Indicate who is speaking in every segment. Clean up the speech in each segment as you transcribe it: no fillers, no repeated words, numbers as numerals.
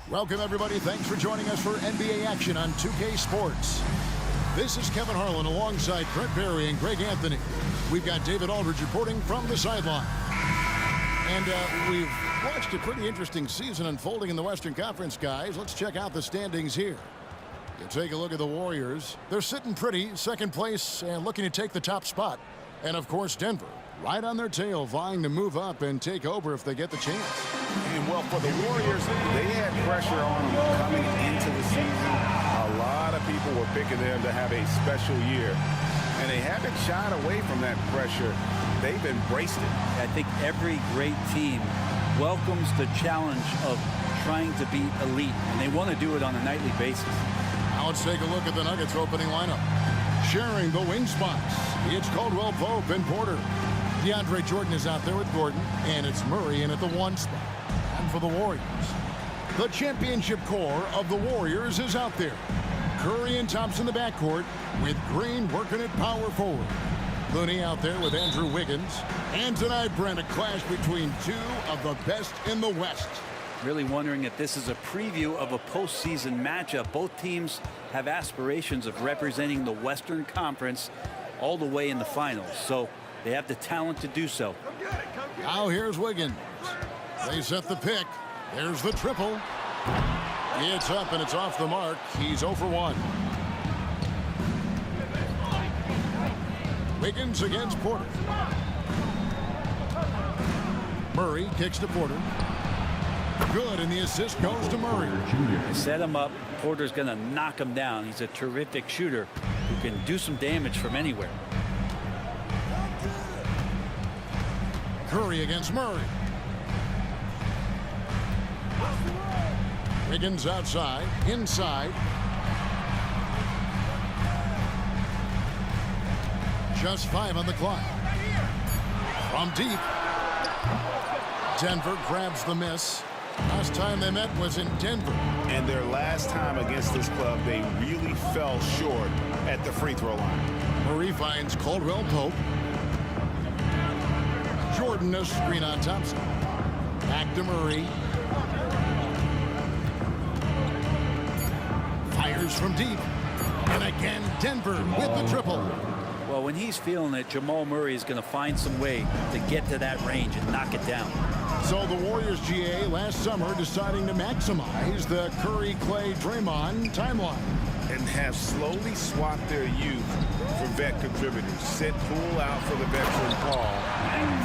Speaker 1: Welcome, everybody. Thanks for joining us for NBA action on 2K Sports. This is Kevin Harlan alongside Brent Barry and Greg Anthony. We've got David Aldridge reporting from the sideline. And we've watched a pretty interesting season unfolding in the Western Conference, guys. Let's check out the standings here. You take a look at the Warriors. They're sitting pretty, second place, and looking to take the top spot. And, of course, Denver, right on their tail, vying to move up and take over if they get the chance.
Speaker 2: And, well, for the Warriors, they had pressure on them coming into the season. A lot of people were picking them to have a special year. And they haven't shied away from that pressure. They've embraced it.
Speaker 3: I think every great team welcomes the challenge of trying to be elite, and they want to do it on a nightly basis.
Speaker 1: Now let's take a look at the Nuggets opening lineup. Sharing the wing spots, it's Caldwell Pope and Porter. DeAndre Jordan is out there with Gordon, and it's Murray in at the 1 spot. And for the Warriors, the championship core of the Warriors is out there. Curry and Thompson in the backcourt, with Green working at power forward. Looney out there with Andrew Wiggins. And tonight, Brent, a clash between two of the best in the West.
Speaker 3: Really wondering if this is a preview of a postseason matchup. Both teams have aspirations of representing the Western Conference all the way in the finals, so they have the talent to do so.
Speaker 1: Now here's Wiggins. They set the pick. There's the triple. It's up and it's off the mark. He's 0 for 1. Wiggins against Porter. Murray kicks to Porter. Good, and the assist goes to Murray.
Speaker 3: They set him up. Porter's going to knock him down. He's a terrific shooter who can do some damage from anywhere.
Speaker 1: Curry against Murray. Wiggins outside, inside. Just 5 on the clock. From deep. Denver grabs the miss. Last time they met was in Denver.
Speaker 2: And their last time against this club, they really fell short at the free throw line.
Speaker 1: Murray finds Caldwell Pope. Jordan a screen on Thompson. Back to Murray. Fires from deep. And again, Denver with the triple.
Speaker 3: Well, when he's feeling it, Jamal Murray is going to find some way to get to that range and knock it down.
Speaker 1: So the Warriors GA last summer deciding to maximize the Curry, Clay, Draymond timeline.
Speaker 2: And have slowly swapped their youth for vet contributors. Sent Poole out for the veteran Paul.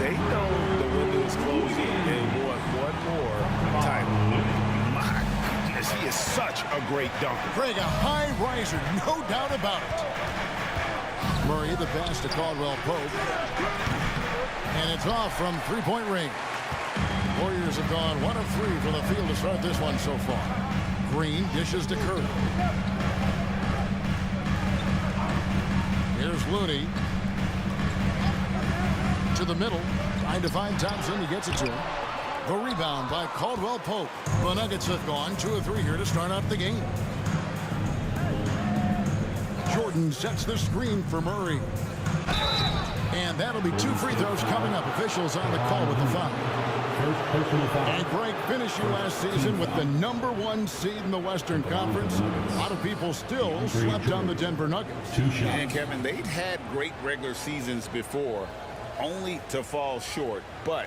Speaker 2: They know the window is closing. They want one more title. My goodness, he is such a great dunker.
Speaker 1: Greg, a high riser, no doubt about it. Murray the pass to Caldwell Pope. And it's off from three-point range. Warriors have gone 1 of 3 from the field to start this one so far. Green dishes to Curry. Here's Looney. To the middle. Trying to find Thompson. He gets it to him. The rebound by Caldwell Pope. The Nuggets have gone 2 of 3 here to start out the game. Jordan sets the screen for Murray. And that'll be 2 free throws coming up. Officials on the call with the foul. And Greg finished you last season with the #1 seed in the Western Conference. A lot of people still slept on the Denver Nuggets.
Speaker 2: And Kevin, they'd had great regular seasons before, only to fall short. But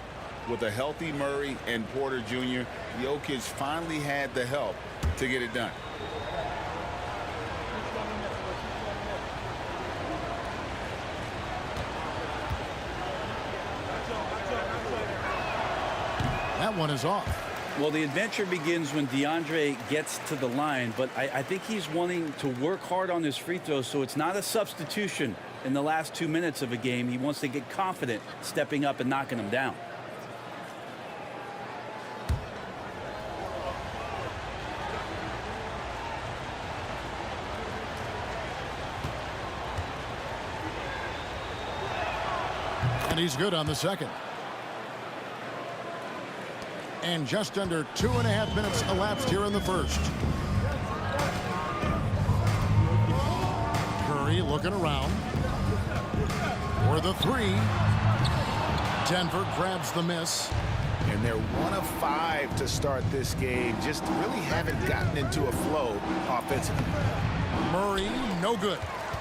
Speaker 2: with a healthy Murray and Porter Jr., Jokic finally had the help to get it done.
Speaker 1: That one is off.
Speaker 3: Well, the adventure begins when DeAndre gets to the line, but I think he's wanting to work hard on his free throws, so it's not a substitution in the last 2 minutes of a game. He wants to get confident stepping up and knocking them down.
Speaker 1: And he's good on the second. And just under 2.5 minutes elapsed here in the first. Curry looking around for the 3. Denver grabs the miss.
Speaker 2: and they're 1 of 5 to start this game. Just really haven't gotten into a flow offensively.
Speaker 1: Murray, no good.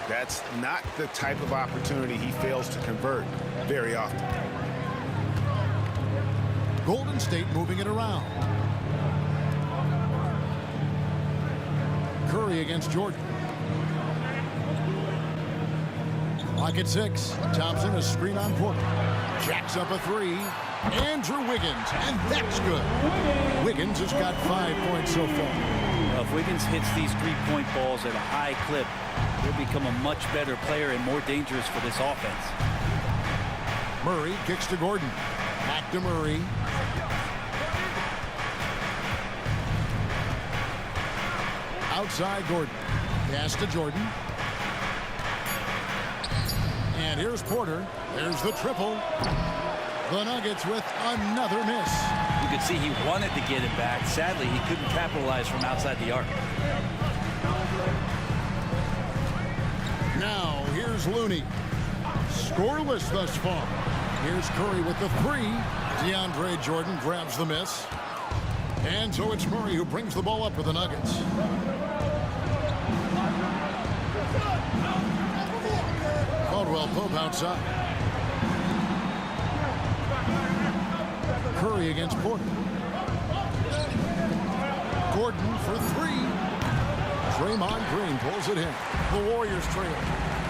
Speaker 2: That's not the type of opportunity he fails to convert very often.
Speaker 1: Golden State moving it around. Curry against Jordan. Clock at 6. Thompson, a screen on Porter. Jacks up a 3. Andrew Wiggins, and that's good. Wiggins has got 5 points so far.
Speaker 3: Well, if Wiggins hits these three-point balls at a high clip, he'll become a much better player and more dangerous for this offense.
Speaker 1: Murray kicks to Gordon. Back to Murray. Outside Gordon. Pass to Jordan. And here's Porter. There's the triple. The Nuggets with another miss.
Speaker 3: You could see he wanted to get it back. Sadly, he couldn't capitalize from outside the arc.
Speaker 1: Now, here's Looney. Scoreless thus far. Here's Curry with the 3. DeAndre Jordan grabs the miss. And so it's Murray who brings the ball up for the Nuggets. Caldwell Pope outside. Curry against Porter. Gordon for 3. Draymond Green pulls it in. The Warriors trail.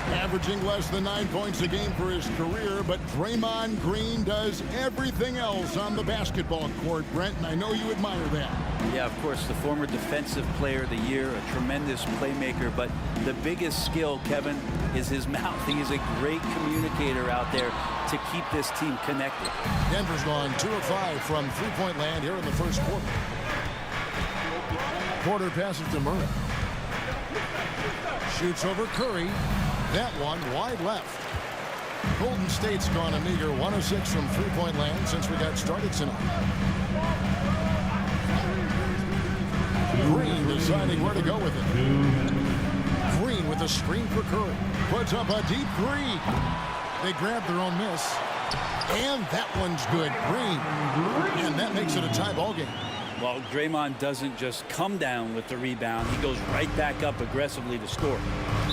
Speaker 1: Averaging less than 9 points a game for his career, but Draymond Green does everything else on the basketball court, Brent, and I know you admire that.
Speaker 3: Yeah, of course, the former Defensive Player of the Year, a tremendous playmaker, but the biggest skill, Kevin, is his mouth. He is a great communicator out there to keep this team connected.
Speaker 1: Denver's gone 2 of 5 from three-point land here in the first quarter. Porter passes to Murray. Shoots over Curry. That one wide left. Golden State's gone a meager 1 of 6 from three-point land since we got started tonight. Green deciding where to go with it. Green with a screen for Curry. Puts up a deep 3. They grab their own miss. And that one's good. Green. And that makes it a tie ball game.
Speaker 3: Well, Draymond doesn't just come down with the rebound. He goes right back up aggressively to score.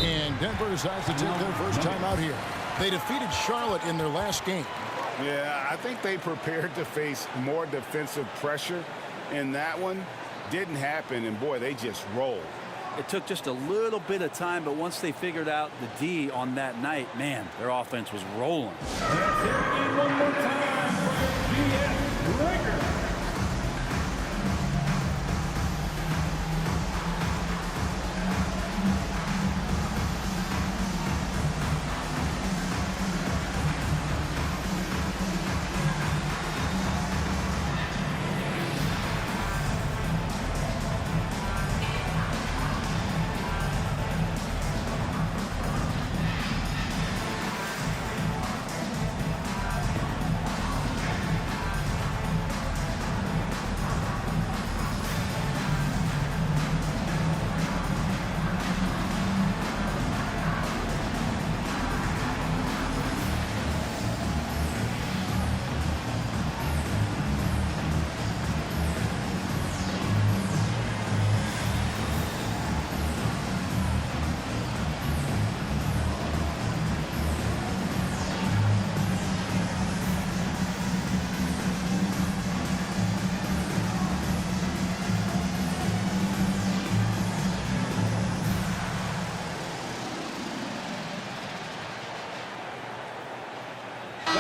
Speaker 1: And Denver decides to take their first time out here. They defeated Charlotte in their last game.
Speaker 2: Yeah, I think they prepared to face more defensive pressure. And that one didn't happen, and boy, they just rolled.
Speaker 3: It took just a little bit of time, but once they figured out the D on that night, man, their offense was rolling.
Speaker 4: One more time for D.S. Lakers.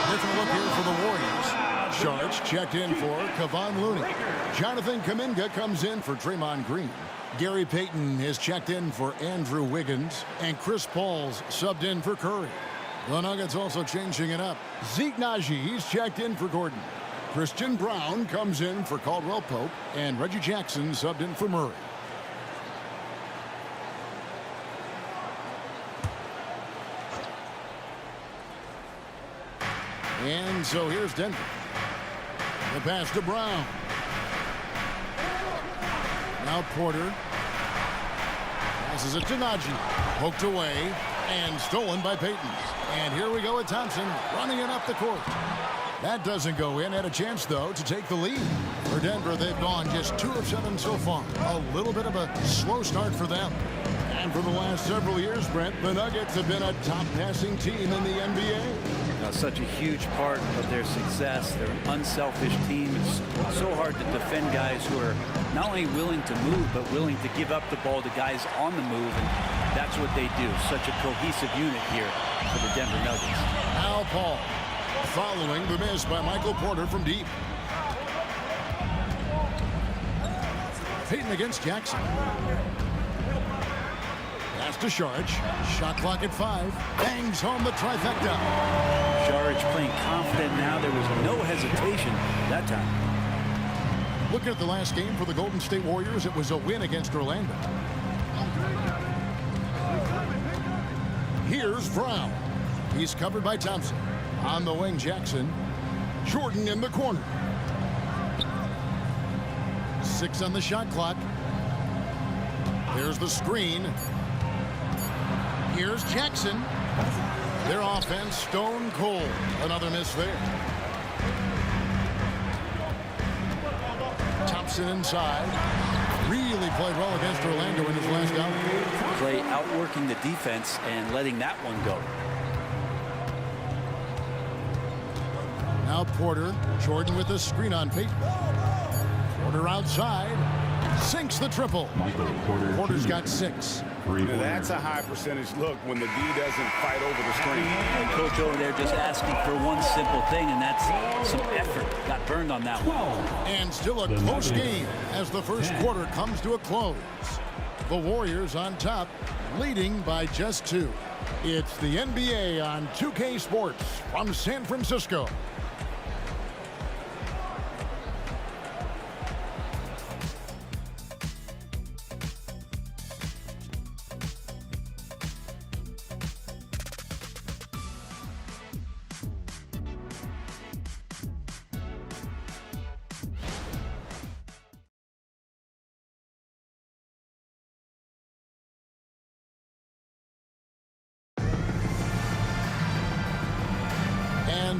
Speaker 1: Different look here for the Warriors. Sharks checked in for Kevon Looney. Jonathan Kuminga comes in for Draymond Green. Gary Payton has checked in for Andrew Wiggins. And Chris Paul's subbed in for Curry. The Nuggets also changing it up. Zeke Naji, he's checked in for Gordon. Christian Brown comes in for Caldwell Pope. And Reggie Jackson subbed in for Murray. And so here's Denver. The pass to Brown. Now Porter. Passes it to Naji. Poked away and stolen by Payton. And here we go with Thompson running it up the court. That doesn't go in. Had a chance, though, to take the lead. For Denver, they've gone just 2 of 7 so far. A little bit of a slow start for them. And for the last several years, Brent, the Nuggets have been a top passing team in the NBA.
Speaker 3: Such a huge part of their success. They're an unselfish team. It's so hard to defend guys who are not only willing to move, but willing to give up the ball to guys on the move. And that's what they do. Such a cohesive unit here for the Denver Nuggets.
Speaker 1: Al Paul following the miss by Michael Porter from deep. Payton against Jackson. Pass to Saric. Shot clock at 5. Bangs home the trifecta.
Speaker 3: Saric playing confident now. There was no hesitation that time.
Speaker 1: Looking at the last game for the Golden State Warriors, it was a win against Orlando. Here's Brown. He's covered by Thompson. On the wing, Jackson. Jordan in the corner. 6 on the shot clock. There's the screen. Here's Jackson. Their offense stone cold. Another miss there. Thompson inside. Really played well against Orlando in his last outing.
Speaker 3: Play outworking the defense and letting that one go.
Speaker 1: Now Porter. Jordan with the screen on Payton. Porter outside. Sinks the triple. Porter's got 6.
Speaker 2: That's a high percentage look when the D doesn't fight over the screen.
Speaker 3: And coach over there just asking for one simple thing, and that's some effort. Got burned on that one.
Speaker 1: And still a close game as the first quarter comes to a close. The Warriors on top, leading by just 2. It's the NBA on 2K Sports from San Francisco.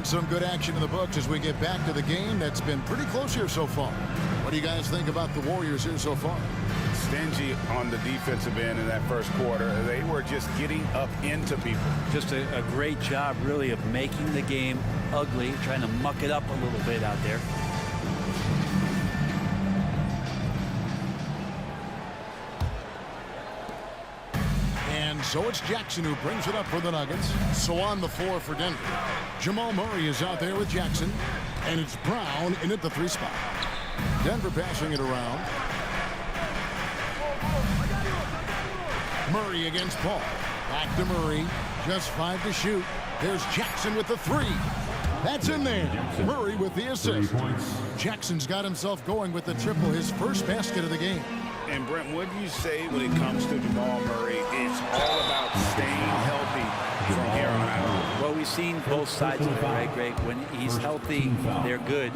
Speaker 1: Some good action in the books as we get back to the game that's been pretty close here so far. What do you guys think about the Warriors here so far?
Speaker 2: Stingy on the defensive end in that first quarter. They were just getting up into people.
Speaker 3: Just a great job, really, of making the game ugly, trying to muck it up a little bit out there.
Speaker 1: So it's Jackson who brings it up for the Nuggets. So on the floor for Denver, Jamal Murray is out there with Jackson, and it's Brown in at the 3 spot. Denver passing it around. Murray against Paul. Back to Murray. Just 5 to shoot. There's Jackson with the 3. That's in there. Murray with the assist. Jackson's got himself going with the triple, his first basket of the game.
Speaker 2: And Brent, what do you say when it comes to Jamal Murray? It's all about staying healthy from here on out.
Speaker 3: Well, we've seen both sides of it, right, Greg? When he's healthy, they're good.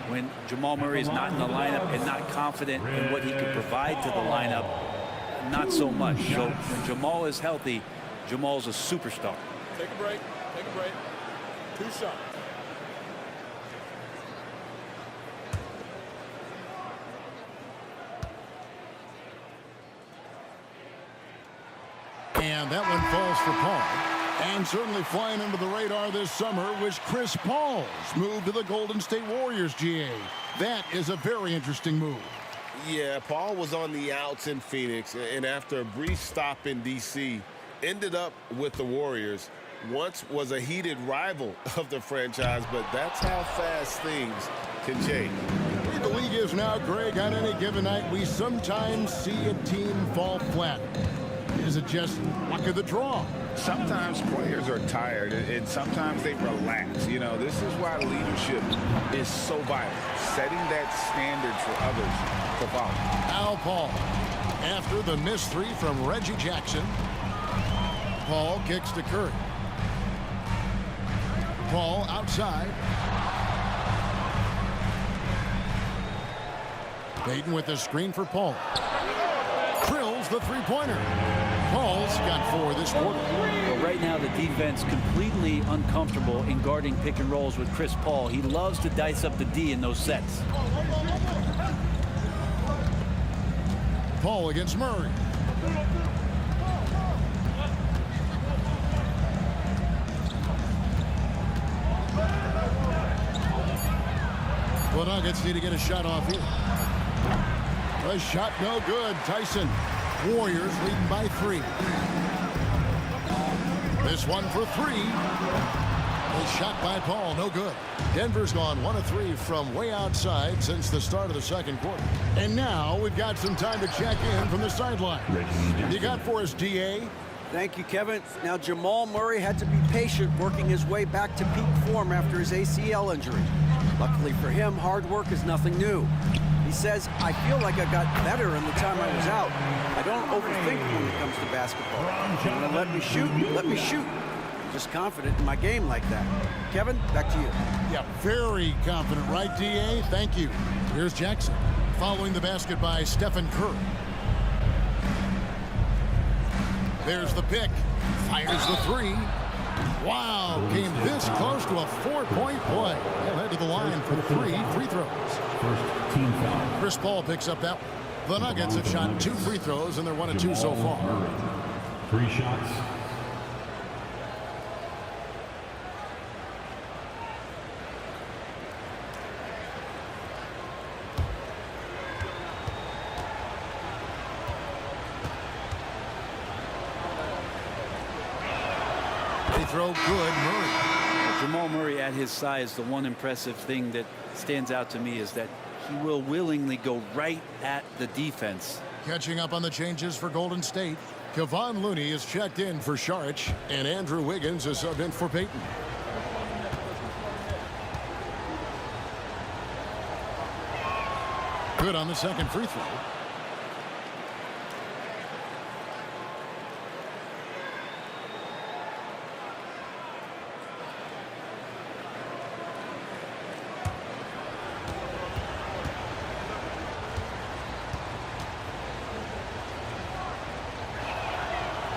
Speaker 3: When Jamal Murray is not in the lineup and not confident in what he can provide to the lineup, not so much. So when Jamal is healthy, Jamal's a superstar.
Speaker 4: Take a break. Take a break. 2 shots.
Speaker 1: And that one falls for Paul. And certainly flying under the radar this summer was Chris Paul's move to the Golden State Warriors, GA. That is a very interesting move.
Speaker 5: Yeah, Paul was on the outs in Phoenix, and after a brief stop in D.C., ended up with the Warriors. Once was a heated rival of the franchise, but that's how fast things can change.
Speaker 1: The league is now, Greg, on any given night, we sometimes see a team fall flat. Is it just luck of the draw?
Speaker 2: Sometimes players are tired, and sometimes they relax. You know, this is why leadership is so vital, setting that standard for others to follow.
Speaker 1: Al Paul, after the missed 3 from Reggie Jackson, Paul kicks to Curry. Paul outside. Payton with the screen for Paul. Drills the 3-pointer. Paul's got 4 this quarter.
Speaker 3: Well, right now, the defense completely uncomfortable in guarding pick and rolls with Chris Paul. He loves to dice up the D in those sets.
Speaker 1: Paul against Murray. The Nuggets need to get a shot off here. A shot no good. Tyson. Warriors leading by 3. This one for 3. A shot by Paul, no good. Denver's gone 1 of 3 from way outside since the start of the second quarter. And now we've got some time to check in from the sideline. You got for us, DA?
Speaker 6: Thank you, Kevin. Now, Jamal Murray had to be patient working his way back to peak form after his ACL injury. Luckily for him, hard work is nothing new. He says, I feel like I got better in the time I was out. I don't overthink when it comes to basketball. You want to let me shoot? Let me shoot. I'm just confident in my game like that. Kevin, back to you.
Speaker 1: Yeah, very confident, right, DA? Thank you. Here's Jackson. Following the basket by Stephen Curry. There's the pick. Fires the 3. Wow, came this close to a 4-point play. He'll head to the line for 3 free throws.
Speaker 4: First team foul.
Speaker 1: Chris Paul picks up that one. The Nuggets have shot 2 free throws, and they're 1 of 2 so far.
Speaker 4: Murray. 3 shots.
Speaker 1: They throw good, Murray.
Speaker 3: Jamal Murray at his size, the one impressive thing that stands out to me is that he will willingly go right at the defense.
Speaker 1: Catching up on the changes for Golden State. Kevon Looney is checked in for Saric, and Andrew Wiggins is subbed in for Payton. Good on the second free throw.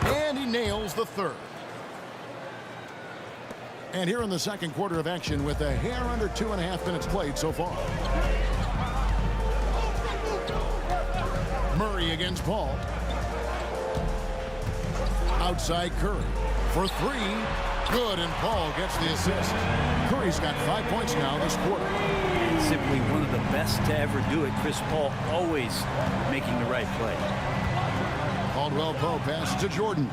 Speaker 1: And he nails the third. And here in the second quarter of action with a hair under 2.5 minutes played so far. Murray against Paul. Outside Curry for 3. Good, and Paul gets the assist. Curry's got 5 points now this quarter.
Speaker 3: Simply one of the best to ever do it. Chris Paul always making the right play.
Speaker 1: Caldwell Pope passes to Jordan.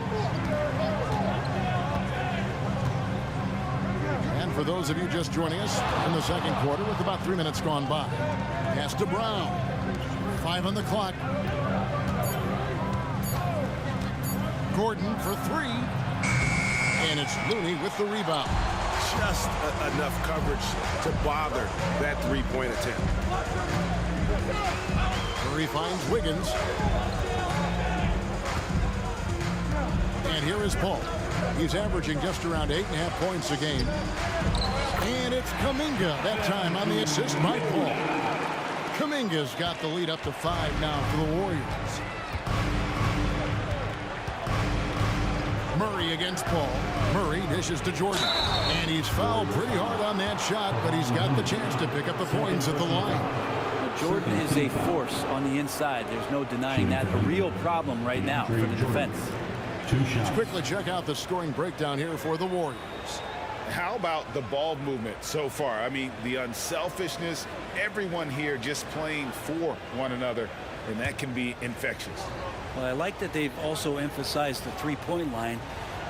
Speaker 1: And for those of you just joining us in the second quarter with about 3 minutes gone by. Pass to Brown. 5 on the clock. Gordon for 3. And it's Looney with the rebound.
Speaker 2: Just enough coverage to bother that 3-point attempt.
Speaker 1: Curry finds Wiggins. And here is Paul. He's averaging just around 8.5 points a game. And it's Kuminga that time on the assist by Paul. Kuminga's got the lead up to 5 now for the Warriors. Murray against Paul. Murray dishes to Jordan. And he's fouled pretty hard on that shot, but he's got the chance to pick up the points at the line.
Speaker 3: Jordan is a force on the inside. There's no denying that. A real problem right now for the defense.
Speaker 4: 2 shots.
Speaker 1: Let's quickly check out the scoring breakdown here for the Warriors.
Speaker 2: How about the ball movement so far? I mean, the unselfishness, everyone here just playing for one another, and that can be infectious.
Speaker 3: Well, I like that they've also emphasized the three-point line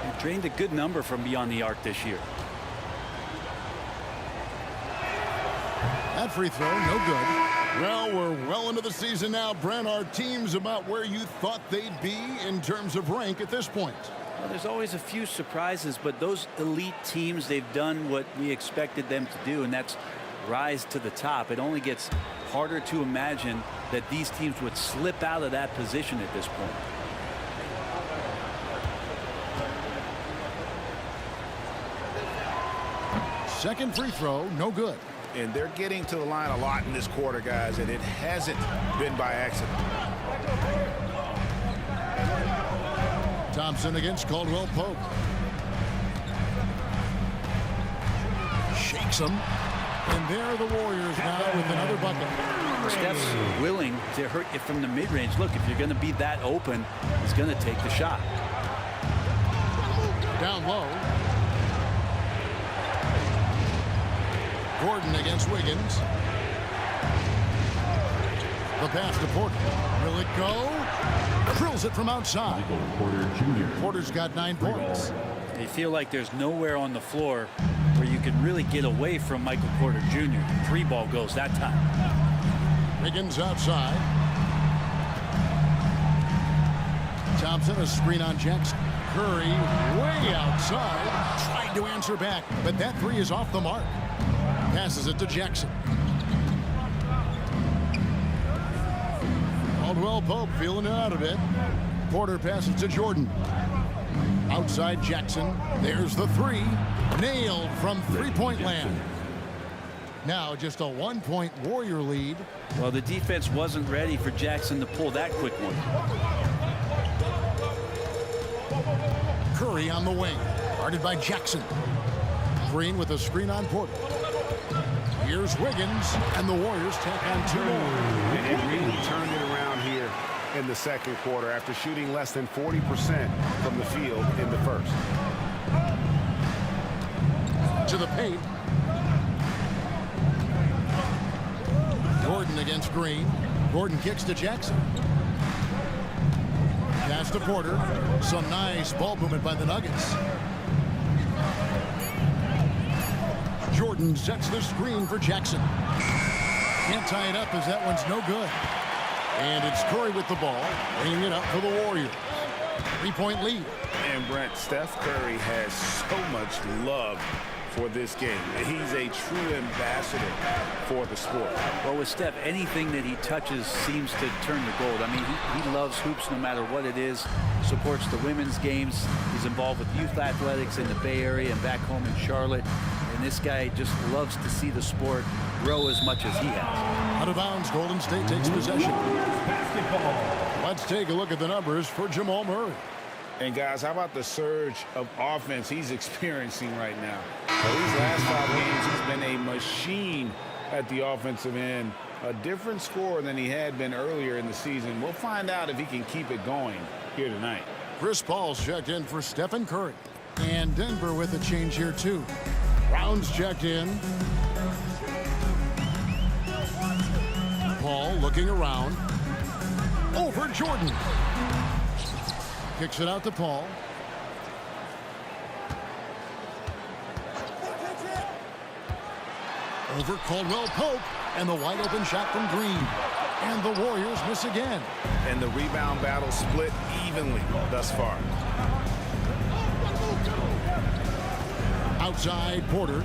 Speaker 3: and drained a good number from beyond the arc this year.
Speaker 1: That free throw, no good. Well, we're well into the season now, Brent. Our team's about where you thought they'd be in terms of rank at this point.
Speaker 3: Well, there's always a few surprises, but those elite teams, they've done what we expected them to do, and that's rise to the top. It only gets harder to imagine that these teams would slip out of that position at this point.
Speaker 1: Second free throw, no good.
Speaker 2: And they're getting to the line a lot in this quarter, guys, and it hasn't been by accident.
Speaker 1: Thompson against Caldwell Pope. Shakes him. And there are the Warriors now with another bucket.
Speaker 3: Steph's willing to hurt you from the mid-range. Look, if you're going to be that open, he's going to take the shot.
Speaker 1: Down low. Gordon against Wiggins. The pass to Porter. Will it go? Drills it from outside.
Speaker 4: Porter Jr.
Speaker 1: Porter's got 9 points.
Speaker 3: They feel like there's nowhere on the floor where you can really get away from Michael Porter Jr. 3 ball goes that time.
Speaker 1: Wiggins outside. Thompson, a screen on Jackson. Curry way outside. Tried to answer back, but that 3 is off the mark. Passes it to Jackson. Caldwell Pope feeling it out of it. Porter passes to Jordan. Outside Jackson. There's the 3. Nailed from three-point land. Now just a 1-point Warrior lead.
Speaker 3: Well, the defense wasn't ready for Jackson to pull that quick one.
Speaker 1: Curry on the wing. Guarded by Jackson. Green with a screen on Porter. Here's Wiggins, and the Warriors tack on 2 more.
Speaker 2: And Green turned it around here in the second quarter after shooting less than 40% from the field in the first.
Speaker 1: To the paint. Gordon against Green. Gordon kicks to Jackson. Pass to Porter. Some nice ball movement by the Nuggets. Jordan sets the screen for Jackson. Can't tie it up as that one's no good. And it's Curry with the ball, bringing it up for the Warriors. 3-point lead.
Speaker 2: And Brent, Steph Curry has so much love for this game. He's a true ambassador for the sport.
Speaker 3: Well, with Steph, anything that he touches seems to turn to gold. I mean, he loves hoops no matter what it is. Supports the women's games. He's involved with youth athletics in the Bay Area and back home in Charlotte. And this guy just loves to see the sport grow as much as he has.
Speaker 1: Out of bounds, Golden State takes possession. Let's take a look at the numbers for Jamal Murray.
Speaker 2: And guys, how about the surge of offense he's experiencing right now? For these last 5 games, he's been a machine at the offensive end. A different scorer than he had been earlier in the season. We'll find out if he can keep it going here tonight.
Speaker 1: Chris Paul's checked in for Stephen Curry. And Denver with a change here, too. Brown's checked in. Paul looking around. Over Jordan. Kicks it out to Paul. Over Caldwell Pope. And the wide open shot from Green. And the Warriors miss again.
Speaker 2: And the rebound battle split evenly thus far.
Speaker 1: Outside Porter.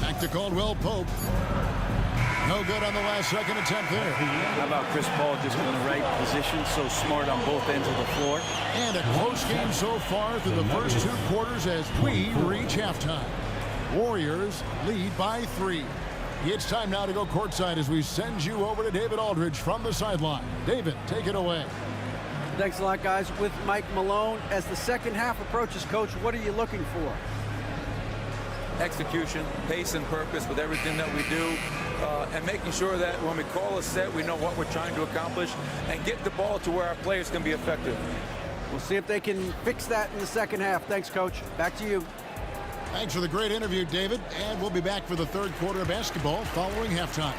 Speaker 1: Back to Caldwell Pope. No good on the last second attempt there.
Speaker 3: How about Chris Paul just in the right position, so smart on both ends of the floor.
Speaker 1: And a close game so far through the first 2 quarters as we reach halftime. Warriors lead by 3. It's time now to go courtside as we send you over to David Aldridge from the sideline. David, take it away.
Speaker 6: Thanks a lot, guys. With Mike Malone, as the second half approaches, Coach, what are you looking for?
Speaker 7: Execution, pace and purpose with everything that we do, and making sure that when we call a set, we know what we're trying to accomplish and get the ball to where our players can be effective.
Speaker 6: We'll see if they can fix that in the second half. Thanks, Coach. Back to you.
Speaker 1: Thanks for the great interview, David. And we'll be back for the third quarter of basketball following halftime.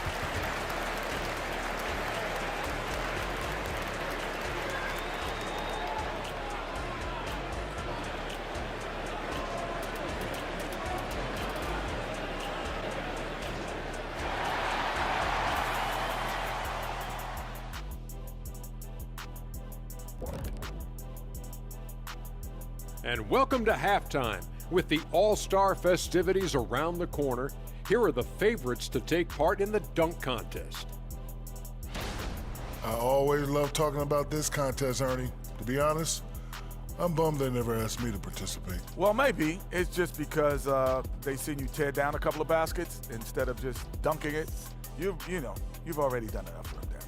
Speaker 8: And welcome to halftime. With the All-Star festivities around the corner, here are the favorites to take part in the dunk contest.
Speaker 9: I always love talking about this contest, Ernie. To be honest, I'm bummed they never asked me to participate.
Speaker 10: Well, maybe. It's just because they seen you tear down a couple of baskets instead of just dunking it. You've already done enough of damage.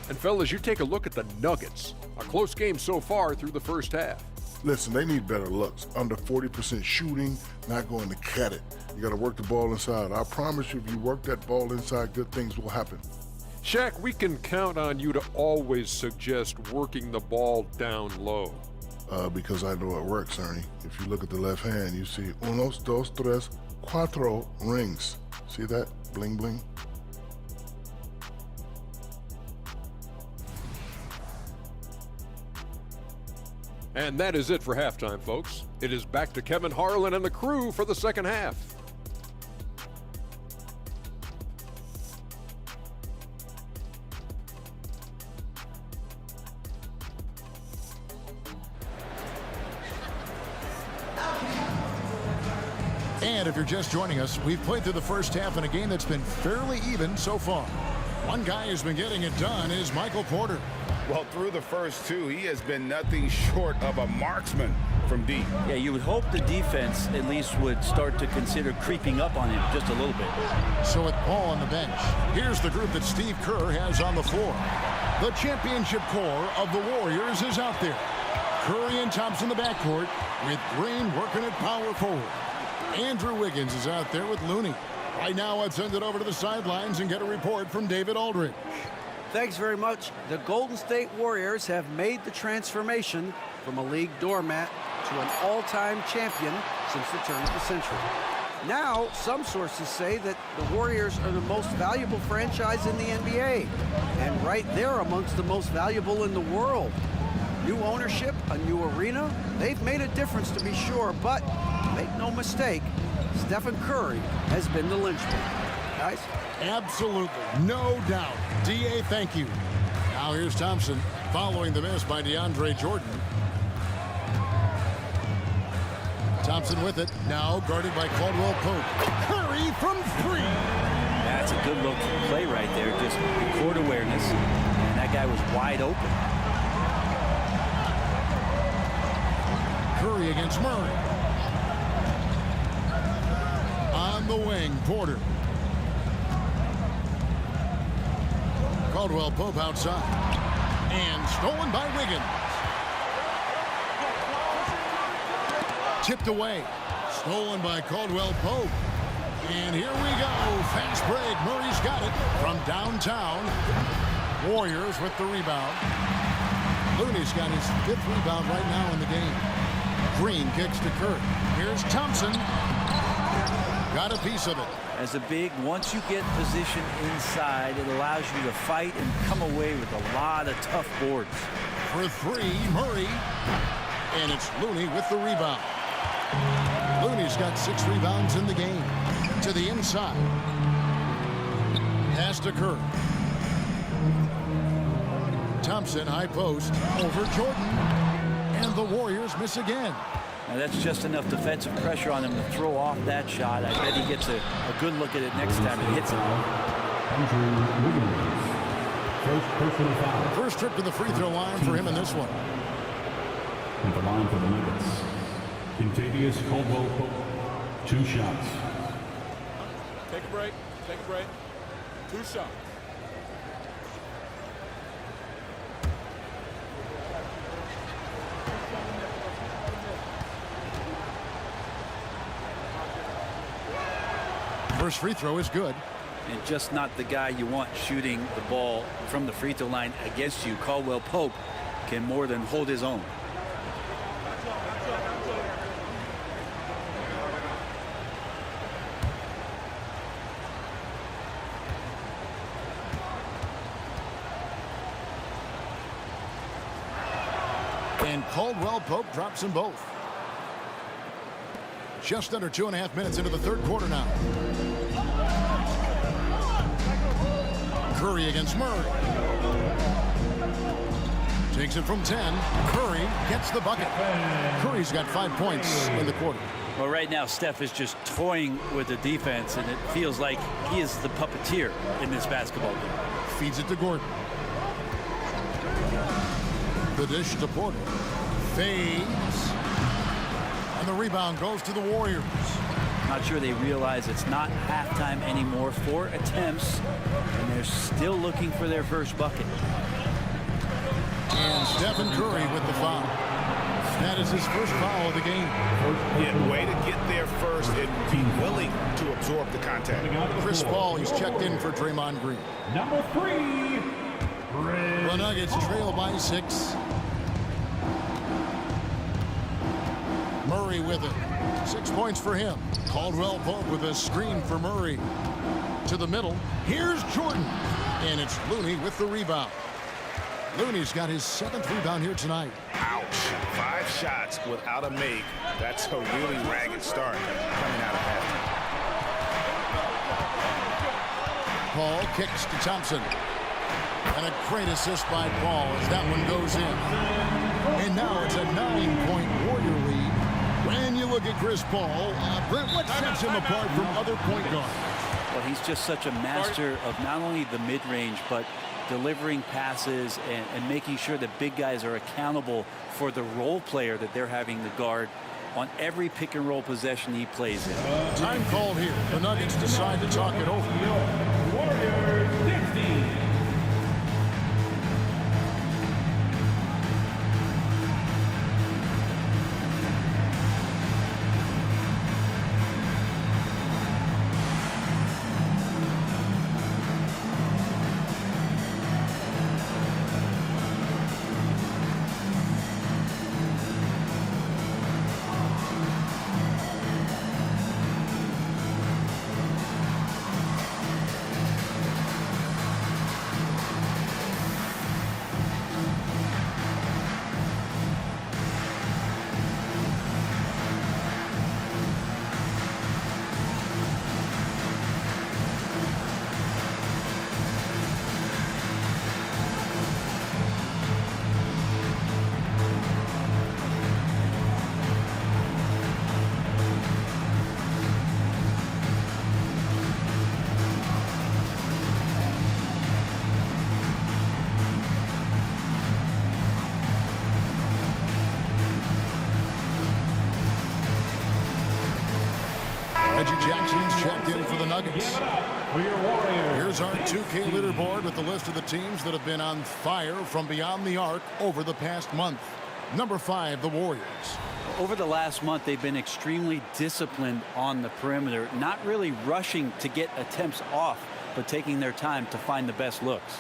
Speaker 8: And fellas, you take a look at the Nuggets. A close game so far through the first half.
Speaker 9: Listen, they need better looks. Under 40% shooting, not going to cut it. You got to work the ball inside. I promise you, if you work that ball inside, good things will happen.
Speaker 8: Shaq, we can count on you to always suggest working the ball down low.
Speaker 9: Because I know it works, Ernie. If you look at the left hand, you see unos, dos, tres, cuatro rings. See that? Bling, bling.
Speaker 8: And that is it for halftime, folks. It is back to Kevin Harlan and the crew for the second half.
Speaker 1: And if you're just joining us, we've played through the first half in a game that's been fairly even so far. One guy who's been getting it done is Michael Porter.
Speaker 2: Well, through the first two, he has been nothing short of a marksman from deep.
Speaker 3: Yeah, you would hope the defense at least would start to consider creeping up on him just a little bit.
Speaker 1: So with Paul on the bench, here's the group that Steve Kerr has on the floor. The championship core of the Warriors is out there. Curry and Thompson in the backcourt with Green working at power forward. Andrew Wiggins is out there with Looney. Right now, I'd send it over to the sidelines and get a report from David Aldridge.
Speaker 6: Thanks very much. The Golden State Warriors have made the transformation from a league doormat to an all-time champion since the turn of the century. Now, some sources say that the Warriors are the most valuable franchise in the NBA, and right there amongst the most valuable in the world. New ownership, a new arena, they've made a difference to be sure, but make no mistake, Stephen Curry has been the linchpin. Guys?
Speaker 1: Absolutely, no doubt. D.A., thank you. Now here's Thompson following the miss by DeAndre Jordan. Thompson with it, now guarded by Caldwell Pope. Curry from three.
Speaker 3: That's a good look play right there, just court awareness, and that guy was wide open.
Speaker 1: Curry against Murray. On the wing, Porter. Caldwell Pope outside. And stolen by Wiggins. Tipped away. Stolen by Caldwell Pope. And here we go. Fast break. Murray's got it from downtown. Warriors with the rebound. Looney's got his 5th rebound right now in the game. Green kicks to Curry. Here's Thompson. Got a piece of it.
Speaker 3: As a big, once you get position inside, it allows you to fight and come away with a lot of tough boards.
Speaker 1: For three, Murray. And it's Looney with the rebound. Looney's got 6 rebounds in the game. To the inside. Pass to Curry. Thompson, high post, over Jordan. And the Warriors miss again.
Speaker 3: Now that's just enough defensive pressure on him to throw off that shot. I bet he gets a good look at it next time he hits it.
Speaker 4: First personal foul.
Speaker 1: First trip to the free throw line for him in this one.
Speaker 4: At the line for the Nuggets, Kentavious Caldwell-Pope, 2 shots.
Speaker 10: Take a break. Take a break. 2 shots.
Speaker 1: First free throw is good.
Speaker 3: And just not the guy you want shooting the ball from the free throw line against you. Caldwell Pope can more than hold his own.
Speaker 1: And Caldwell Pope drops them both. Just under 2.5 minutes into the third quarter now. Curry against Murray. Takes it from 10. Curry gets the bucket. Curry's got 5 points in the quarter.
Speaker 3: Well, right now, Steph is just toying with the defense, and it feels like he is the puppeteer in this basketball game.
Speaker 1: Feeds it to Gordon. The dish to Porter. Fades. And the rebound goes to the Warriors.
Speaker 3: Not sure they realize it's not halftime anymore. 4 attempts, and they're still looking for their first bucket.
Speaker 1: And Stephen Curry with the foul. That is his first foul of the game.
Speaker 2: Yeah, way to get there first and be willing to absorb the contact.
Speaker 1: Chris Paul, he's checked in for Draymond Green.
Speaker 4: Number 3,
Speaker 1: The Nuggets trail by 6. Murray with it. 6 points for him. Caldwell Pope with a screen for Murray. To the middle. Here's Jordan. And it's Looney with the rebound. Looney's got his 7th rebound here tonight.
Speaker 2: Ouch. 5 shots without a make. That's a really ragged start coming out of halftime.
Speaker 1: Paul kicks to Thompson. And a great assist by Paul as that one goes in. And now it's a 9-point Warrior lead. When you look at Chris Paul, Brent, what sets him apart from other point guards?
Speaker 3: Well, he's just such a master of not only the mid-range, but delivering passes and making sure that big guys are accountable for the role player that they're having to guard on every pick and roll possession he plays in.
Speaker 1: Time called here. The Nuggets decide to talk it over.
Speaker 4: Warriors 60.
Speaker 1: Reggie Jackson's checked in for the Nuggets. Here's our 2K leaderboard with the list of the teams that have been on fire from beyond the arc over the past month. Number 5, the Warriors.
Speaker 3: Over the last month, they've been extremely disciplined on the perimeter, not really rushing to get attempts off, but taking their time to find the best looks.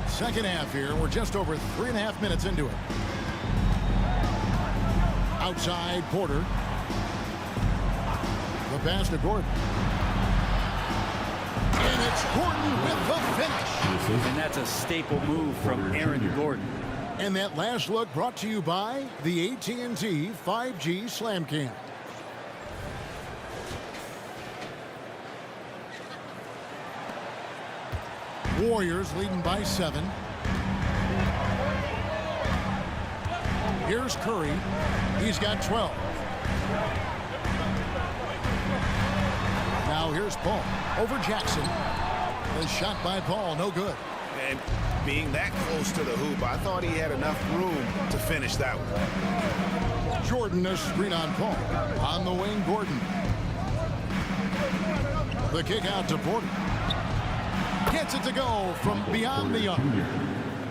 Speaker 1: Second half here. We're just over 3.5 minutes into it. Outside Porter. The pass to Gordon. And it's Gordon with the finish.
Speaker 3: And that's a staple move from Aaron Gordon.
Speaker 1: And that last look brought to you by the AT&T 5G Slam Cam. Warriors leading by 7. Here's Curry. He's got 12. Now here's Paul over Jackson. The shot by Paul, no good.
Speaker 2: And being that close to the hoop, I thought he had enough room to finish that one.
Speaker 1: Jordan, a screen on Paul. On the wing, Gordon. The kick out to Porter. Gets it to go from beyond the arc.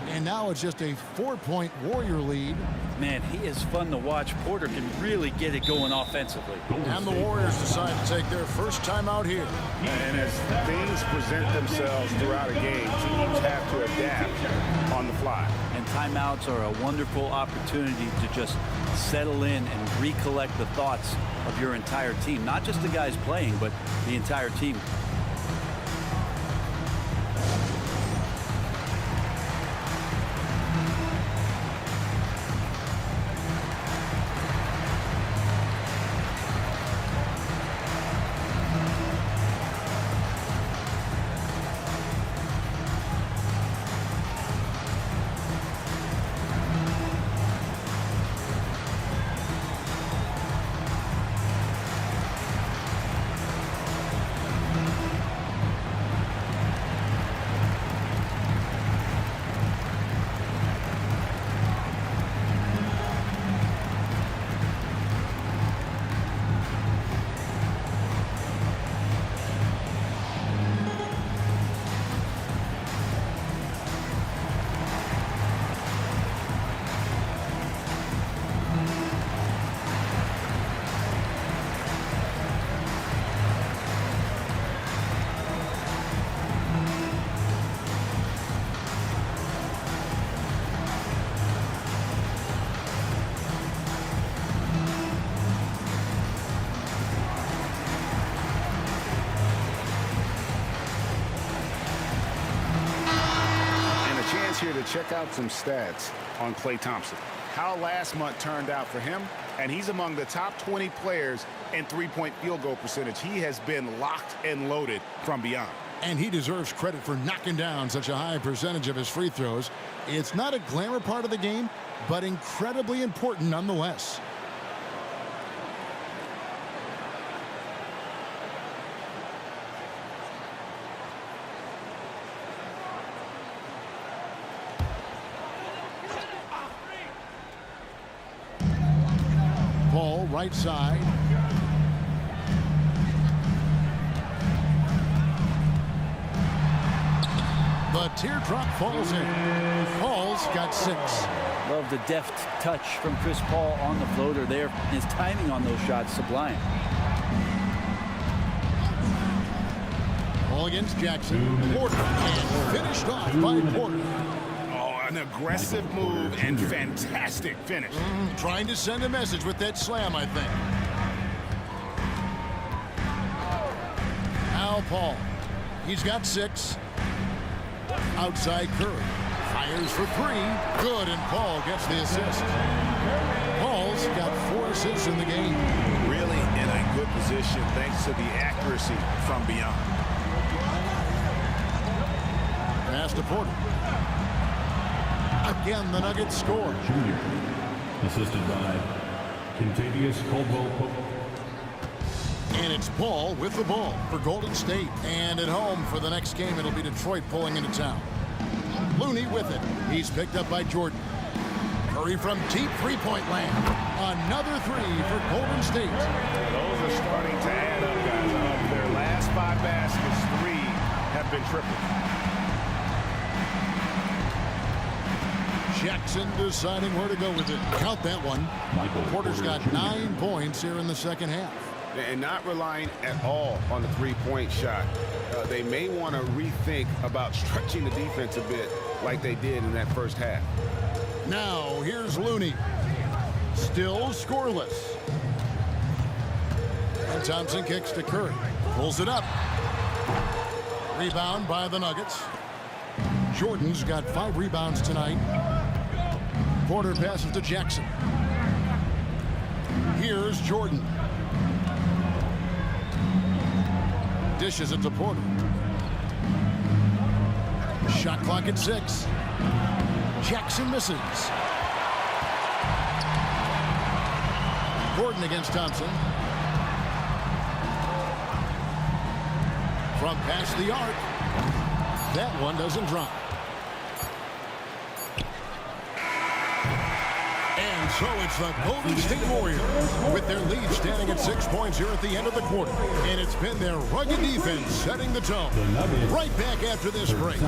Speaker 1: And now it's just a 4-point Warrior lead.
Speaker 3: Man, he is fun to watch. Porter can really get it going offensively.
Speaker 1: And the Warriors decide to take their first time out here.
Speaker 2: And as things present themselves throughout a game, teams have to adapt on the fly.
Speaker 3: And timeouts are a wonderful opportunity to just settle in and recollect the thoughts of your entire team. Not just the guys playing, but the entire team.
Speaker 2: check out some stats on Klay Thompson. How last month turned out for him, and he's among the top 20 players in three-point field goal percentage. He has been locked and loaded from beyond.
Speaker 1: And he deserves credit for knocking down such a high percentage of his free throws. It's not a glamour part of the game, but incredibly important nonetheless. Paul, right side. The teardrop falls in. Paul's got 6.
Speaker 3: Love the deft touch from Chris Paul on the floater there. His timing on those shots, sublime.
Speaker 1: Ball against Jackson. Porter, and finished off by Porter.
Speaker 2: An aggressive move and fantastic finish.
Speaker 1: Trying to send a message with that slam, I think. Now Paul. He's got 6. Outside Curry. Fires for 3. Good, and Paul gets the assist. Paul's got 4 assists in the game.
Speaker 2: Really in a good position thanks to the accuracy from beyond.
Speaker 1: Pass to Porter. Again, the Nuggets score.
Speaker 4: Junior, assisted by Kentavious Caldwell-Pope.
Speaker 1: And it's Paul with the ball for Golden State. And at home for the next game, it'll be Detroit pulling into town. Looney with it. He's picked up by Jordan. Curry from deep three-point land. Another 3 for Golden State.
Speaker 2: Those are starting to add up, guys. Of their last 5 baskets, 3 have been triple.
Speaker 1: Jackson deciding where to go with it. Count that one. Porter's got 9 points here in the second half.
Speaker 2: And not relying at all on the three-point shot. They may want to rethink about stretching the defense a bit like they did in that first half.
Speaker 1: Now, here's Looney. Still scoreless. And Thompson kicks to Curry. Pulls it up. Rebound by the Nuggets. Jordan's got 5 rebounds tonight. Porter passes to Jackson. Here's Jordan. Dishes it to Porter. Shot clock at 6. Jackson misses. Gordon against Thompson. From past the arc. That one doesn't drop. And so it's the Golden State Warriors with their lead standing at 6 points here at the end of the quarter. And it's been their rugged defense setting the tone. Right back after this break.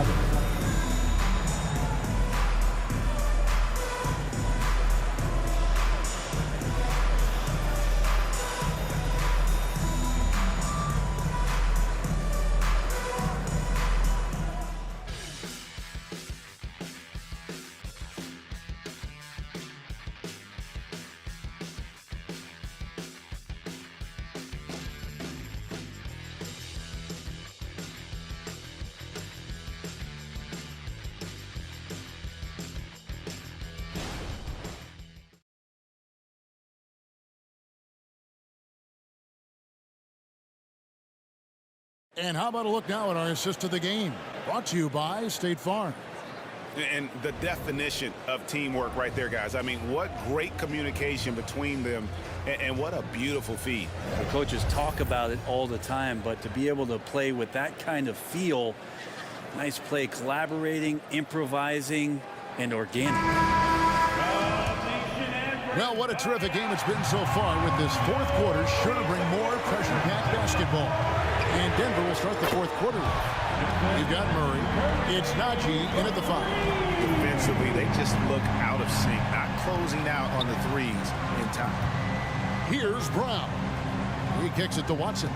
Speaker 1: And how about a look now at our assist of the game? Brought to you by State Farm.
Speaker 2: And the definition of teamwork right there, guys. I mean, what great communication between them, and what a beautiful feed.
Speaker 3: The coaches talk about it all the time, but to be able to play with that kind of feel, nice play, collaborating, improvising, and organic.
Speaker 1: Well, what a terrific game it's been so far, with this fourth quarter sure to bring more pressure-packed basketball. And Denver will start the fourth quarter. You've got Murray. It's Najee in at the 5.
Speaker 2: Defensively, they just look out of sync, not closing out on the threes in time.
Speaker 1: Here's Brown. He kicks it to Watson.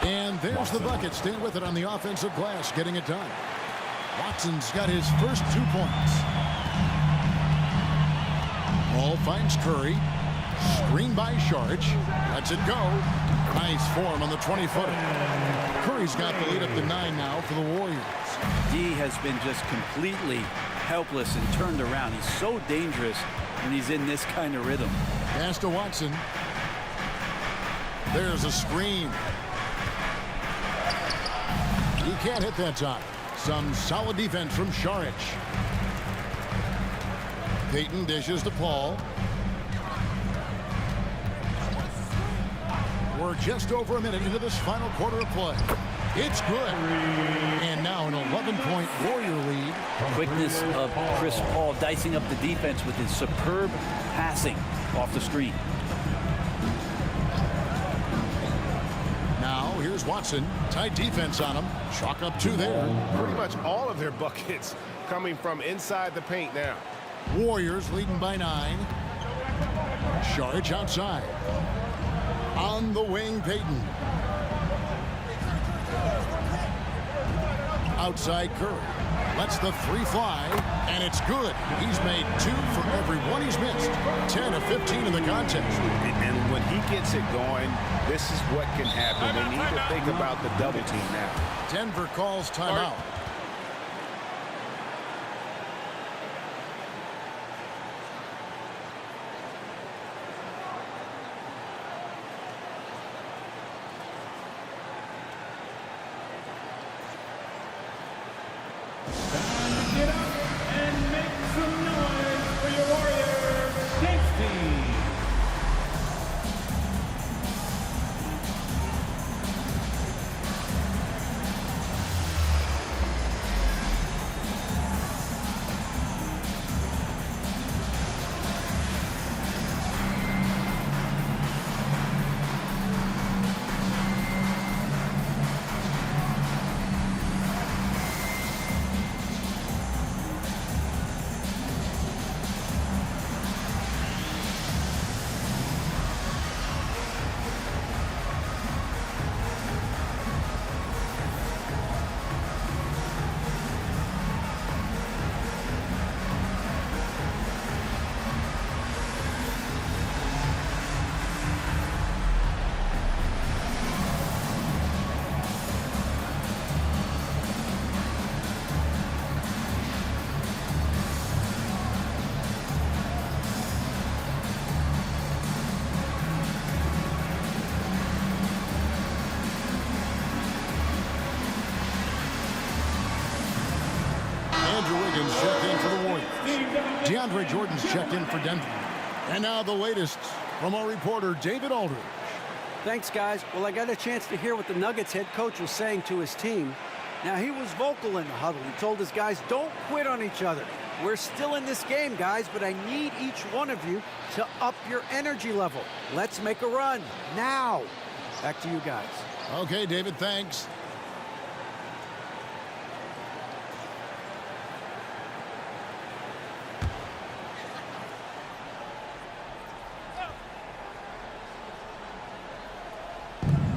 Speaker 1: And there's the bucket. Staying with it on the offensive glass, getting it done. Watson's got his first 2 points. Ball finds Curry. Screen by Saric. Lets it go. Nice form on the 20-footer. Curry's got the lead up to 9 now for the Warriors.
Speaker 3: D has been just completely helpless and turned around. He's so dangerous when he's in this kind of rhythm.
Speaker 1: Pass to Watson. There's a screen. He can't hit that time. Some solid defense from Saric. Payton dishes to Paul. We're just over a minute into this final quarter of play. It's good. And now an 11-point Warrior lead.
Speaker 3: Quickness of Chris Paul dicing up the defense with his superb passing off the screen.
Speaker 1: Now here's Watson. Tight defense on him. Chalk up 2 there.
Speaker 5: Pretty much all of their buckets coming from inside the paint now.
Speaker 1: Warriors leading by 9. Saric outside. On the wing, Payton. Outside Curry. Lets the 3 fly, and it's good. He's made 2 for every one he's missed. 10 of 15 in the contest.
Speaker 2: And when he gets it going, this is what can happen. They need to think about the double team now.
Speaker 1: Denver calls timeout.
Speaker 4: Get up and make some noise for your Warriors, James team.
Speaker 1: Andrew Wiggins checked in for the Warriors. DeAndre Jordan's checked in for Denver. And now the latest from our reporter, David Aldridge.
Speaker 6: Thanks, guys. Well, I got a chance to hear what the Nuggets head coach was saying to his team. Now, he was vocal in the huddle. He told his guys, don't quit on each other. We're still in this game, guys, but I need each one of you to up your energy level. Let's make a run now. Back to you guys.
Speaker 1: Okay, David, thanks.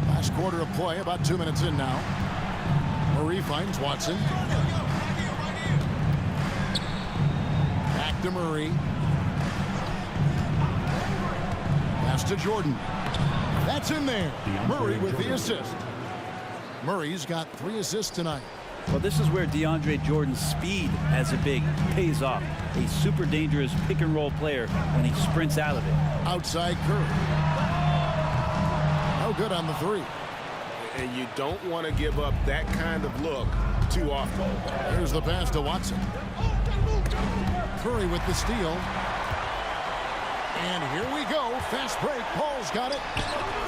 Speaker 1: Last quarter of play, about 2 minutes in now. Murray finds Watson. Back to Murray. Pass to Jordan. That's in there. Murray with the assist. Murray's got 3 assists tonight.
Speaker 3: Well, this is where DeAndre Jordan's speed as a big pays off. A super dangerous pick-and-roll player when he sprints out of it.
Speaker 1: Outside Curry. No good on the 3.
Speaker 5: And you don't want to give up that kind of look too often.
Speaker 1: Here's the pass to Watson. Curry with the steal. And here we go. Fast break. Paul's got it.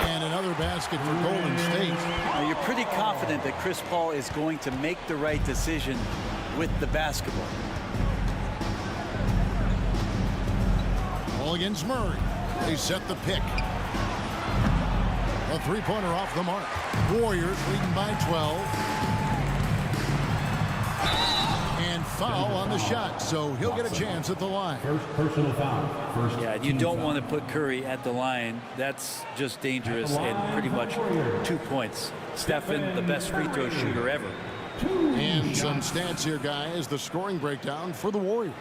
Speaker 1: And another basket for Golden State.
Speaker 3: Now, you're pretty confident that Chris Paul is going to make the right decision with the basketball.
Speaker 1: Ball against Murray. They set the pick. A 3-pointer off the mark. Warriors leading by 12. And foul on the shot, so he'll get a chance at the line.
Speaker 4: First personal foul.
Speaker 3: Yeah, you don't want to put Curry at the line. That's just dangerous and pretty much 2 points. Stephen, the best free throw shooter ever.
Speaker 1: And some stats here, guys. The scoring breakdown for the Warriors.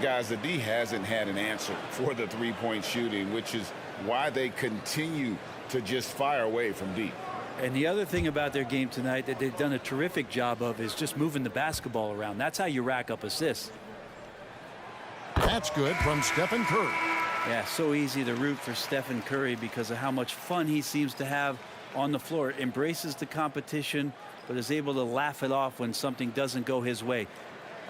Speaker 2: Guys, the D hasn't had an answer for the three-point shooting, which is why they continue to just fire away from deep.
Speaker 3: And the other thing about their game tonight that they've done a terrific job of is just moving the basketball around. That's how you rack up assists.
Speaker 1: That's good from Stephen Curry.
Speaker 3: Yeah, so easy to root for Stephen Curry because of how much fun he seems to have on the floor. Embraces the competition, but is able to laugh it off when something doesn't go his way.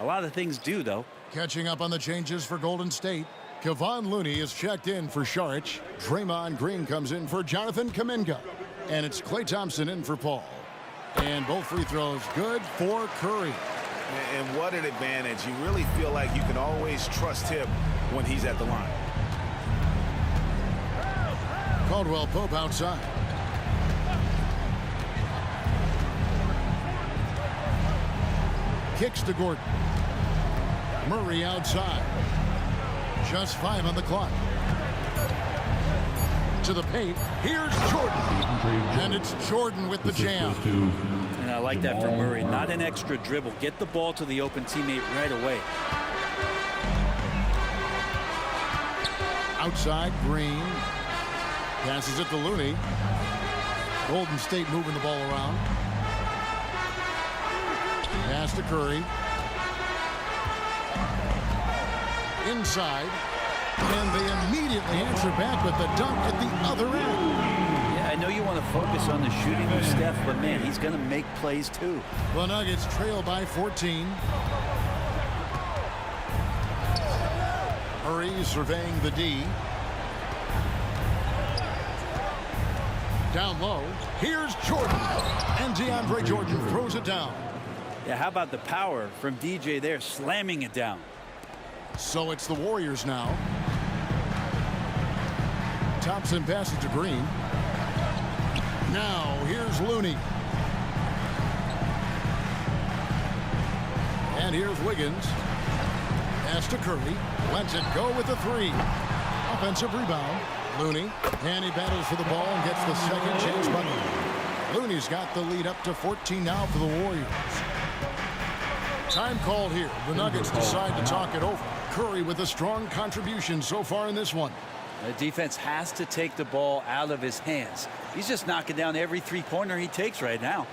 Speaker 3: A lot of things do, though.
Speaker 1: Catching up on the changes for Golden State. Kevon Looney is checked in for Saric. Draymond Green comes in for Jonathan Kuminga. And it's Klay Thompson in for Paul. And both free throws good for Curry.
Speaker 2: And what an advantage. You really feel like you can always trust him when he's at the line.
Speaker 1: Caldwell Pope outside. Kicks to Gordon. Murray outside. Just 5 on the clock. To the paint. Here's Jordan. And it's Jordan with the jam.
Speaker 3: And I like that from Murray. Not an extra dribble. Get the ball to the open teammate right away.
Speaker 1: Outside, Green. Passes it to Looney. Golden State moving the ball around. Pass to Curry. Inside. And they immediately answer back with the dunk at the other end.
Speaker 3: Yeah, I know you want to focus on the shooting with Steph, but man, he's going to make plays too.
Speaker 1: The Nuggets trail by 14. Murray surveying the D. Down low. Here's Jordan. And DeAndre Jordan throws it down.
Speaker 3: Yeah, how about the power from DJ there, slamming it down.
Speaker 1: So it's the Warriors now. Thompson passes to Green. Now here's Looney. And here's Wiggins. Pass to Curry. Lets it go with the 3. Offensive rebound. Looney. And he battles for the ball and gets the second chance button. Looney's got the lead up to 14 now for the Warriors. Time called here. The Nuggets decide to talk it over. Curry with a strong contribution so far in this one.
Speaker 3: The defense has to take the ball out of his hands. He's just knocking down every three-pointer he takes right now.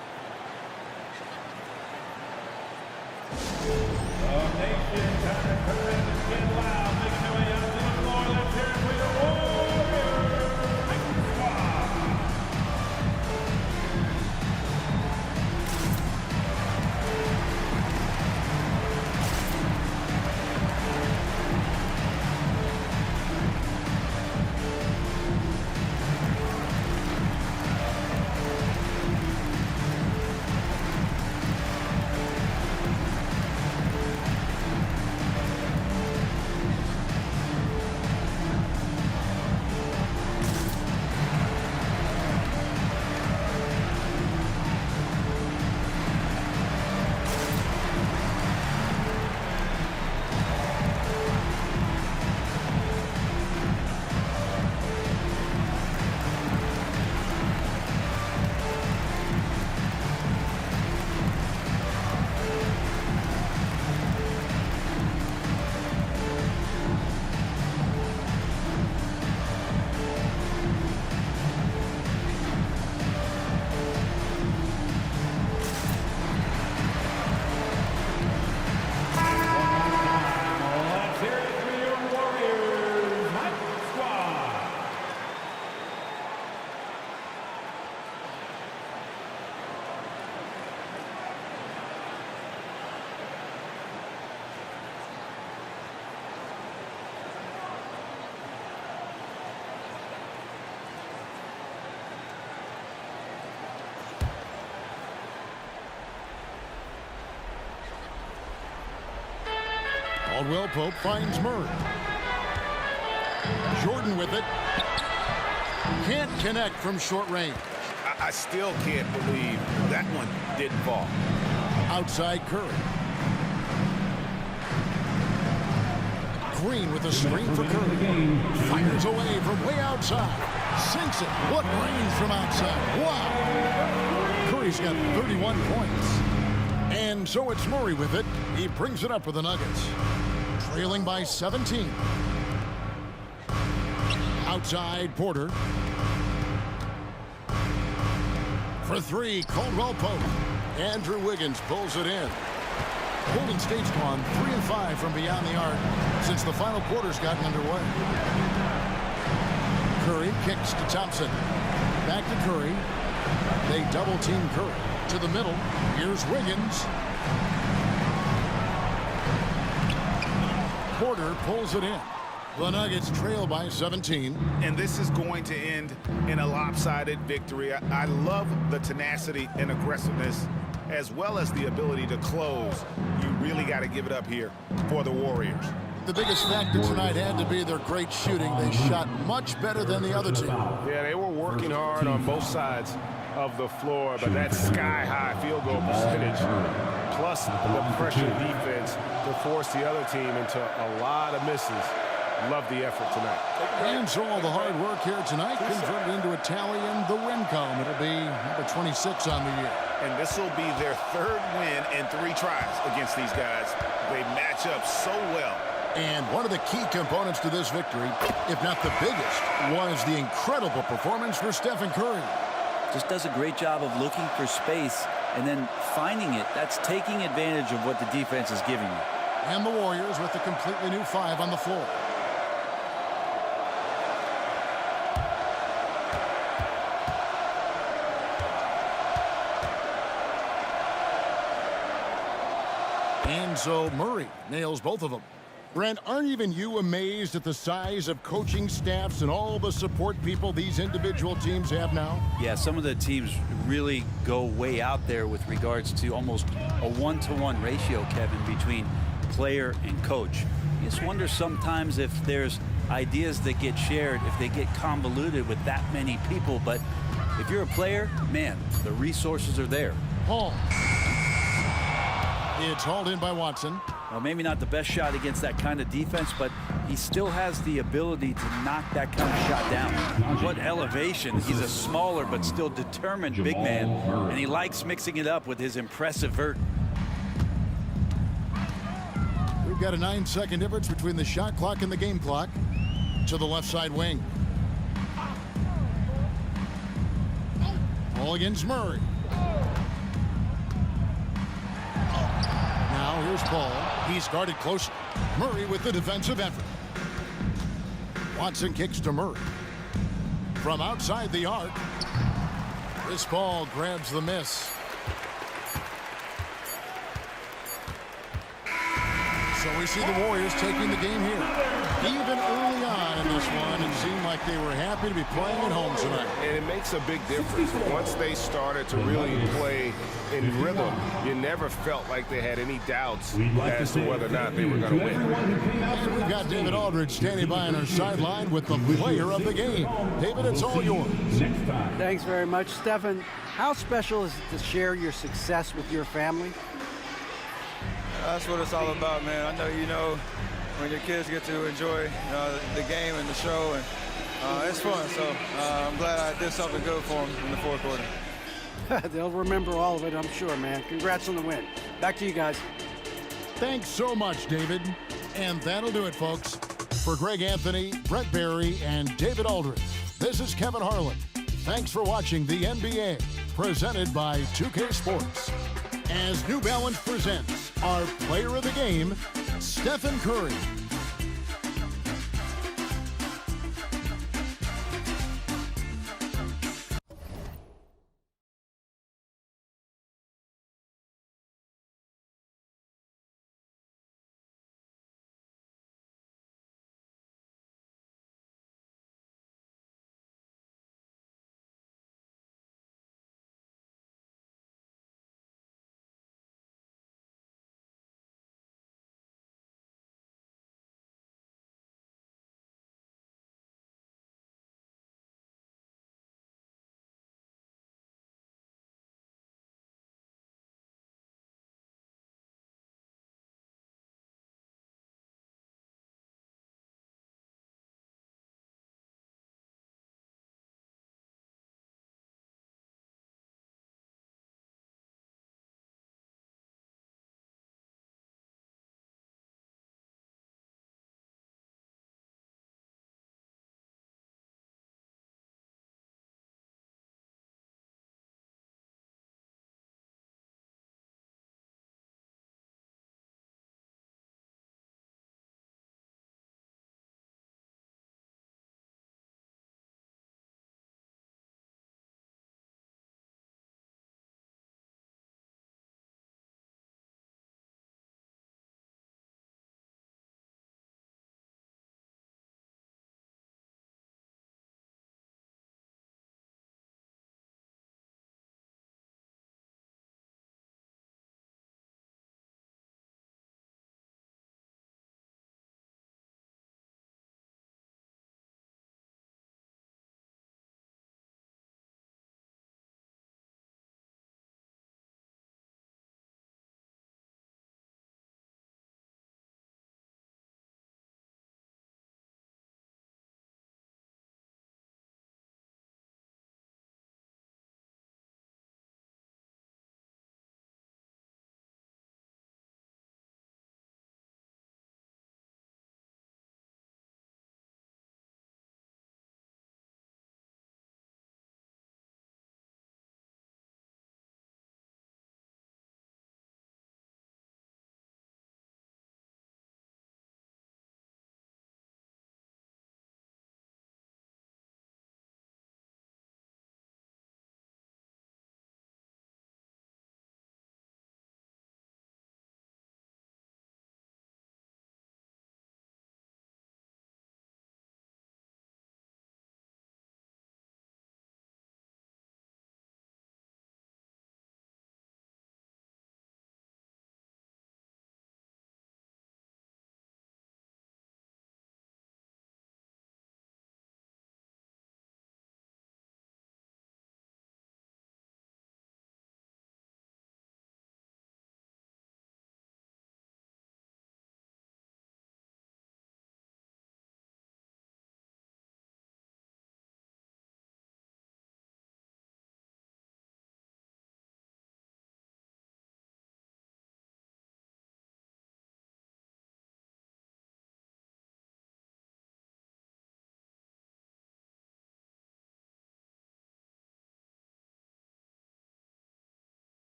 Speaker 1: Caldwell Pope finds Murray. Jordan with it. Can't connect from short range.
Speaker 2: I still can't believe that one didn't fall.
Speaker 1: Outside Curry. Green with a screen for Curry. Fires away from way outside. Sinks it. What range from outside. Wow. Curry's got 31 points. And so it's Murray with it. He brings it up for the Nuggets. trailing by 17. Outside, Porter. For three, Caldwell Pope. Andrew Wiggins pulls it in. Golden State's gone 3 and 5 from beyond the arc since the final quarter's gotten underway. Curry kicks to Thompson. Back to Curry. They double team Curry. To the middle. Here's Wiggins. Porter pulls it in. The Nuggets trail by 17.
Speaker 2: And this is going to end in a lopsided victory. I love the tenacity and aggressiveness as well as the ability to close. You really got to give it up here for the Warriors.
Speaker 1: The biggest factor tonight had to be their great shooting. They shot much better than the other team.
Speaker 5: Yeah, they were working hard on both sides of the floor, but that sky-high field goal percentage plus the pressure defense to force the other team into a lot of misses. Love the effort tonight.
Speaker 1: And so all the hard work here tonight converted into a tally in the win column. It'll be number 26 on the year.
Speaker 2: And this will be their third win in 3 tries against these guys. They match up so well.
Speaker 1: And one of the key components to this victory, if not the biggest, was the incredible performance for Stephen Curry.
Speaker 3: Just does a great job of looking for space and then finding it. That's taking advantage of what the defense is giving you.
Speaker 1: And the Warriors with a completely new 5 on the floor. And so Murray nails both of them. Brent, aren't even you amazed at the size of coaching staffs and all the support people these individual teams have now?
Speaker 3: Yeah, some of the teams really go way out there with regards to almost a 1-to-1 ratio, Kevin, between player and coach. You just wonder sometimes if there's ideas that get shared, if they get convoluted with that many people. But if you're a player, man, the resources are there.
Speaker 1: Paul. It's hauled in by Watson.
Speaker 3: Well, maybe not the best shot against that kind of defense, but he still has the ability to knock that kind of shot down. What elevation. He's a smaller but still determined big man, and he likes mixing it up with his impressive vert.
Speaker 1: We've got a 9-second difference between the shot clock and the game clock. To the left side wing. Ball against Murray. Now here's Paul. He's guarded close. Murray with the defensive effort. Watson kicks to Murray. From outside the arc. This ball grabs the miss. So we see the Warriors taking the game here. Even early on in this one, it seemed like they were happy to be playing at home tonight.
Speaker 5: And it makes a big difference. Once they started to really play in rhythm, you never felt like they had any doubts as to whether or not they were going to win.
Speaker 1: And we've got David Aldridge standing by on our sideline with the player of the game. David, it's all yours.
Speaker 6: Thanks very much, Stephen. How special is it to share your success with your family?
Speaker 11: That's what it's all about, man. I know you know when your kids get to enjoy the game and the show, and it's fun. So I'm glad I did something good for them in the fourth quarter.
Speaker 6: They'll remember all of it, I'm sure, man. Congrats on the win. Back to you guys.
Speaker 1: Thanks so much, David. And that'll do it, folks. For Greg Anthony, Brett Barry, and David Aldridge, this is Kevin Harlan. Thanks for watching the NBA, presented by 2K Sports. As New Balance presents our player of the game, Stephen Curry.